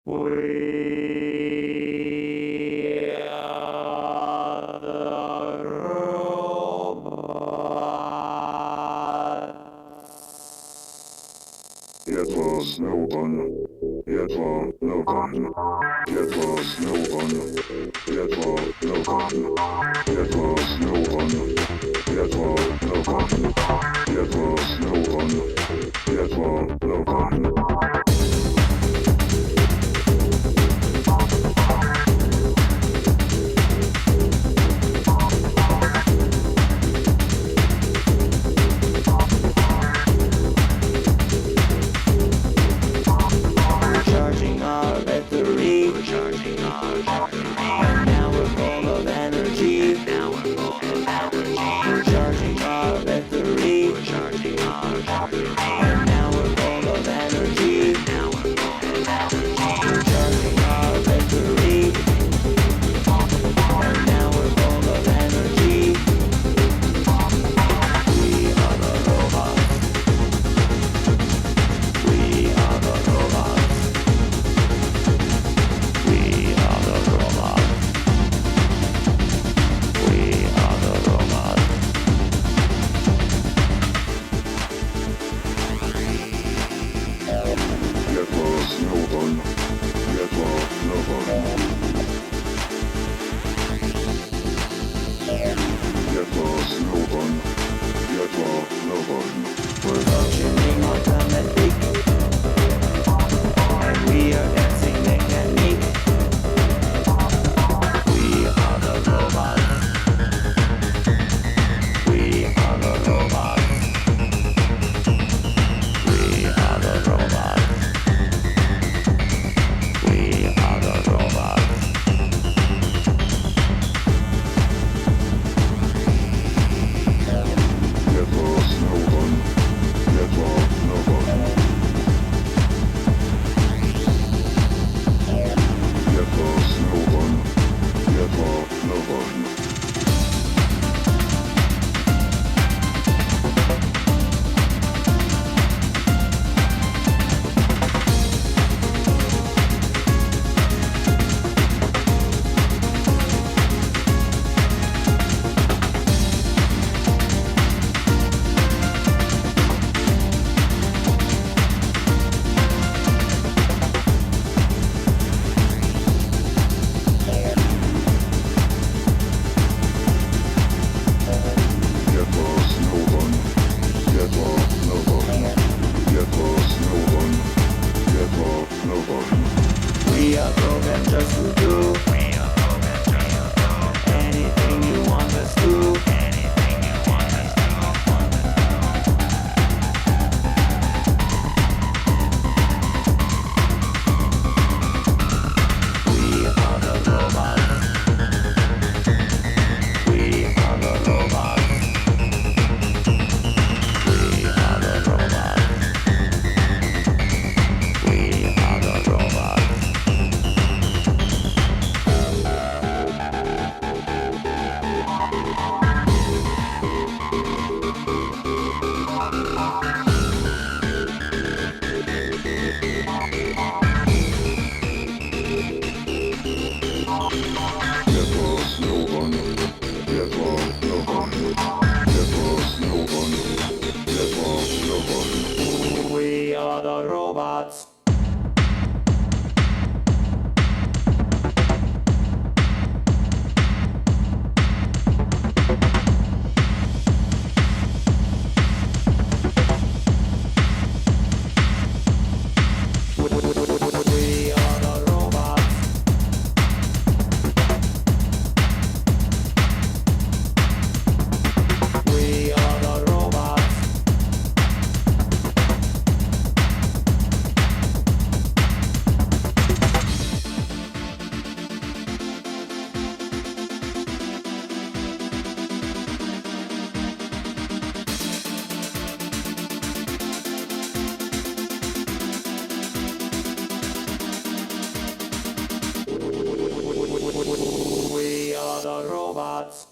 We are the robots. It was no one. It was no one. It was no one. It was no one. It was no one. It was no one. It was no one. It was no one. Charging our battery. And now we're full of energy. Charging our battery. And now we're full of energy. Charging our battery. And now we're full of energy. We are the robots. We are the robots. We are the robots. We are the robots. It was no one. It was no one. It was no one. It was no one. We're functioning automatic, and we are dancing mechanic. We are the robots. We are the robots. We are the robots. We are the robots. It was no one. It was no one. It was no one. It was no one. It was no one. It was no one. It was no one. It was no one. We are programmed just to do anything you want us to. We are the robots. We are the robots. We are the robots. We are the robots. It was no one. It was no one. It was no one. It was no one. We are the robots. We are the robots. We are the robots. We are the robots.